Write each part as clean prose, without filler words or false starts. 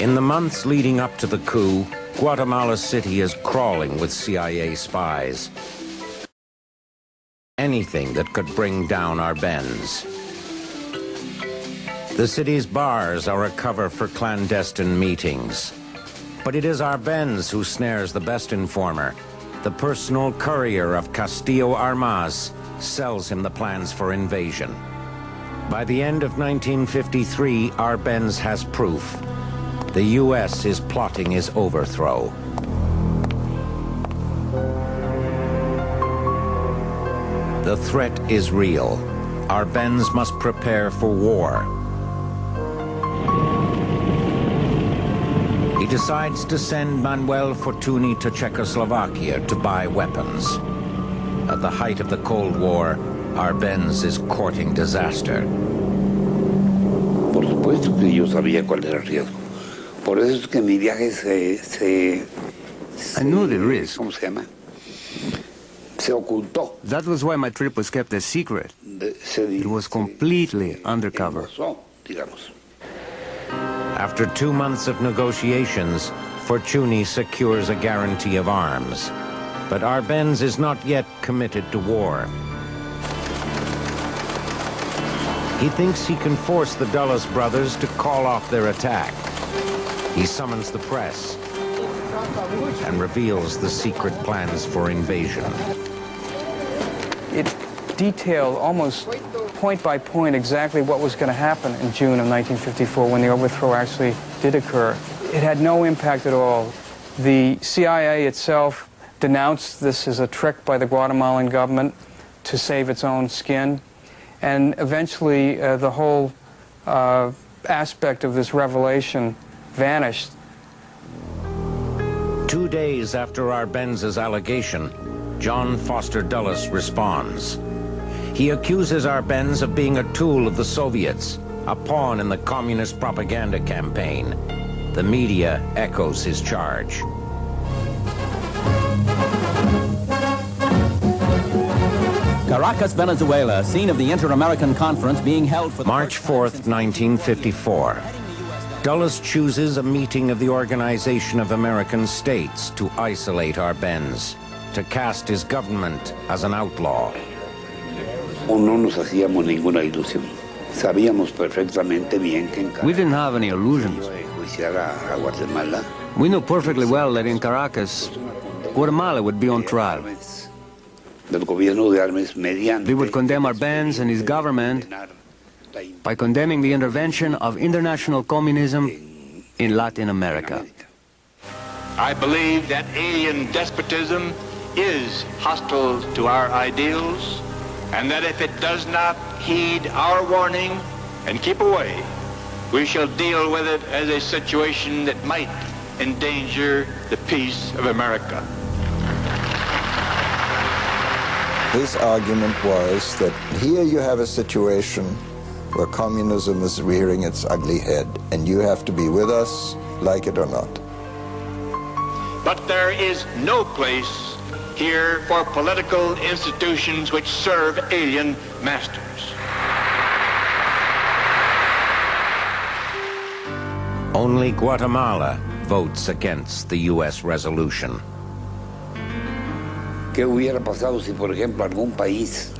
In the months leading up to the coup, Guatemala City is crawling with CIA spies. Anything that could bring down Arbenz. The city's bars are a cover for clandestine meetings. But it is Arbenz who snares the best informer. The personal courier of Castillo Armas sells him the plans for invasion. By the end of 1953, Arbenz has proof. The U.S. is plotting his overthrow. The threat is real. Arbenz must prepare for war. He decides to send Manuel Fortuny to Czechoslovakia to buy weapons. At the height of the Cold War, Arbenz is courting disaster. Por supuesto que yo sabía cuál era el riesgo. Por eso es que mi viaje I knew the risk. ¿Cómo se llama? Se ocultó. That was why my trip was kept a secret. It was completely undercover. Digamos. After 2 months of negotiations, Fortuny secures a guarantee of arms. But Arbenz is not yet committed to war. He thinks he can force the Dulles brothers to call off their attack. He summons the press and reveals the secret plans for invasion. It detailed almost point by point exactly what was going to happen in June of 1954 when the overthrow actually did occur. It had no impact at all. The CIA itself denounced this as a trick by the Guatemalan government to save its own skin. And eventually, the whole aspect of this revelation vanished. 2 days after Arbenz's allegation, John Foster Dulles responds. He accuses Arbenz of being a tool of the Soviets, a pawn in the communist propaganda campaign. The media echoes his charge. Caracas, Venezuela, scene of the Inter-American Conference being held for the March 4th, 1954. Dulles chooses a meeting of the Organization of American States to isolate Arbenz, to cast his government as an outlaw. No nos hacíamos ninguna ilusión. Sabíamos perfectamente bien que en We didn't have any illusions. a Guatemala. We knew perfectly well that in Caracas, Guatemala would be on trial. Del gobierno de Arbenz mediante. They would condemn Arbenz and his government by condemning the intervention of international communism in Latin America. I believe that alien despotism is hostile to our ideals, and that if it does not heed our warning and keep away, we shall deal with it as a situation that might endanger the peace of America. His argument was that here you have a situation where communism is rearing its ugly head, and you have to be with us, like it or not. But there is no place here for political institutions which serve alien masters. Only Guatemala votes against the U.S. resolution. ¿Qué hubiera pasado si, por ejemplo, algún país,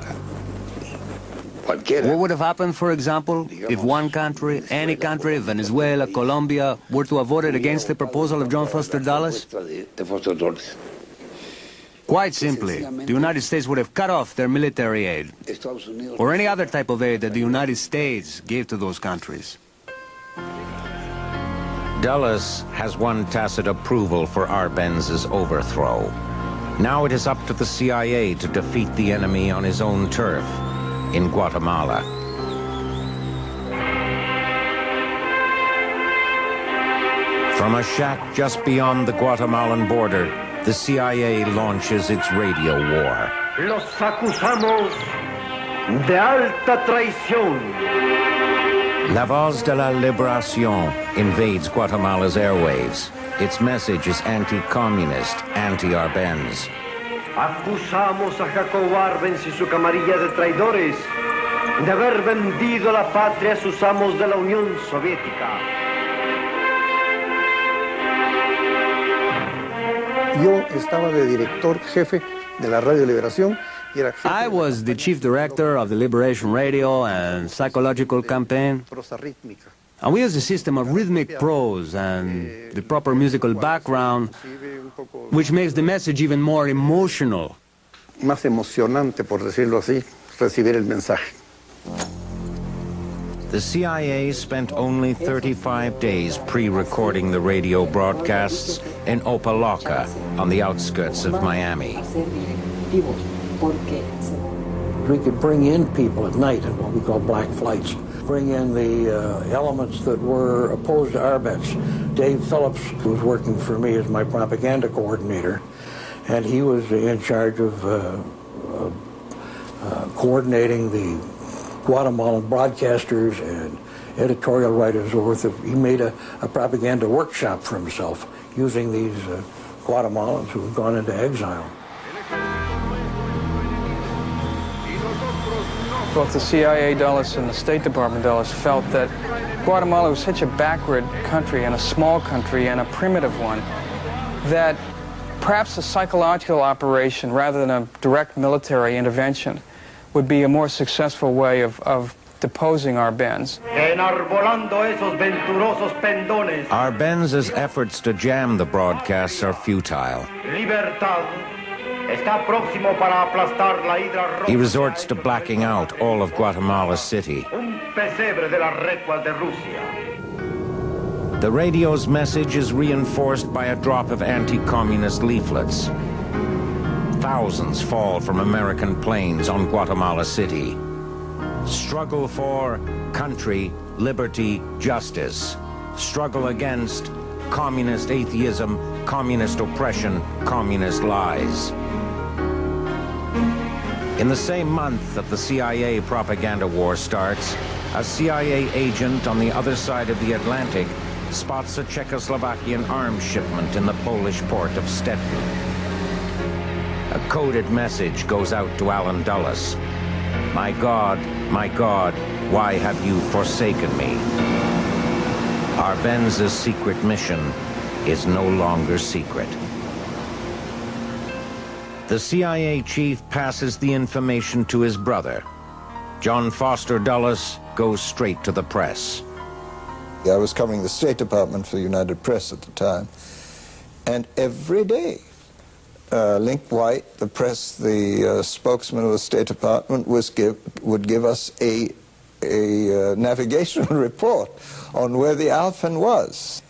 cualquiera, What would have happened, for example, if one country, any country, Venezuela, Colombia, were to have voted against the proposal of John Foster Dulles? de Foster Dulles? Quite simply, the United States would have cut off their military aid, Estados Unidos. or any other type of aid that the United States gave to those countries. Dulles has won tacit approval for Arbenz's overthrow. Now it is up to the CIA to defeat the enemy on his own turf, in Guatemala. From a shack just beyond the Guatemalan border, the CIA launches its radio war. Los acusamos de alta traición. La Voz de la Liberación invades Guatemala's airwaves. Its message is anti-communist, anti-Arbenz. Acusamos a Jacobo Arbenz y su camarilla de traidores de haber vendido la patria a sus amos de la Unión Soviética. Yo estaba de director jefe de la Radio Liberación. I was the chief director of the Liberation Radio and Psychological Campaign. And we used a system of rhythmic prose and the proper musical background, which makes the message even more emotional. Más emocionante, por decirlo así, recibir el mensaje. The CIA spent only 35 days pre-recording the radio broadcasts in Opaloca, on the outskirts of Miami. We could bring in people at night in what we call black flights, bring in the elements that were opposed to our bets. Dave Phillips was working for me as my propaganda coordinator, and he was in charge of coordinating the Guatemalan broadcasters and editorial writers. He made a propaganda workshop for himself using these Guatemalans who had gone into exile. Both the CIA Dulles and the State Department Dulles felt that Guatemala was such a backward country and a small country and a primitive one that perhaps a psychological operation rather than a direct military intervention would be a more successful way of deposing Arbenz. Arbenz's efforts to jam the broadcasts are futile. He resorts to blacking out all of Guatemala City. The radio's message is reinforced by a drop of anti-communist leaflets. Thousands fall from American planes on Guatemala City. Struggle for country, liberty, justice. Struggle against communist atheism, communist oppression, communist lies. In the same month that the CIA propaganda war starts, a CIA agent on the other side of the Atlantic spots a Czechoslovakian arms shipment in the Polish port of Stettin. A coded message goes out to Alan Dulles. My God, why have you forsaken me? Arbenz's secret mission is no longer secret. The CIA chief passes the information to his brother. John Foster Dulles goes straight to the press. I was covering the State Department for the United Press at the time, and every day Link White, the spokesman of the State Department, would give us a navigational report on where the Alphen was.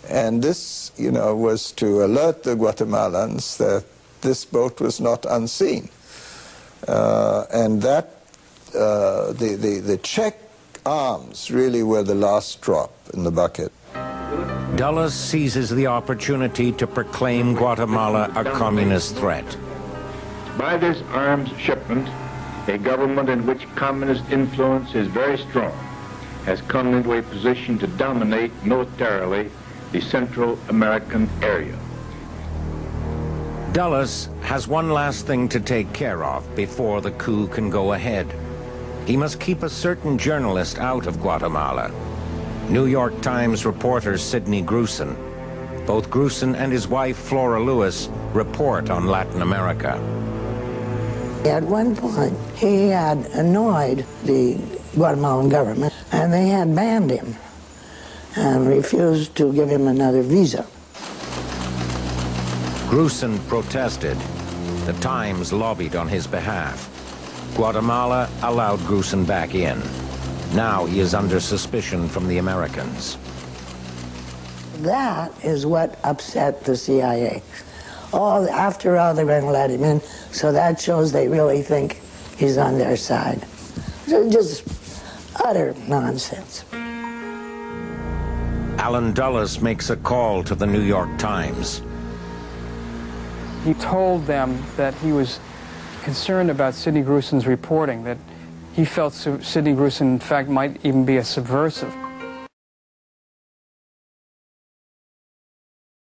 And this, was to alert the Guatemalans that this boat was not unseen. And that, the Czech arms really were the last drop in the bucket. Dulles seizes the opportunity to proclaim Guatemala a communist threat. By this arms shipment, a government in which communist influence is very strong has come into a position to dominate militarily the Central American area. Dulles has one last thing to take care of before the coup can go ahead. He must keep a certain journalist out of Guatemala. New York Times reporter Sidney Grusin. Both Grusin and his wife Flora Lewis report on Latin America. At one point, he had annoyed the Guatemalan government, and they had banned him and refused to give him another visa. Grusin protested. The Times lobbied on his behalf. Guatemala allowed Grusin back in. Now he is under suspicion from the Americans. That is what upset the CIA. After all, they're going to let him in, so that shows they really think he's on their side. Just utter nonsense. Alan Dulles makes a call to the New York Times. He told them that he was concerned about Sidney Grusin's reporting, that he felt Sidney Grusin, in fact, might even be a subversive.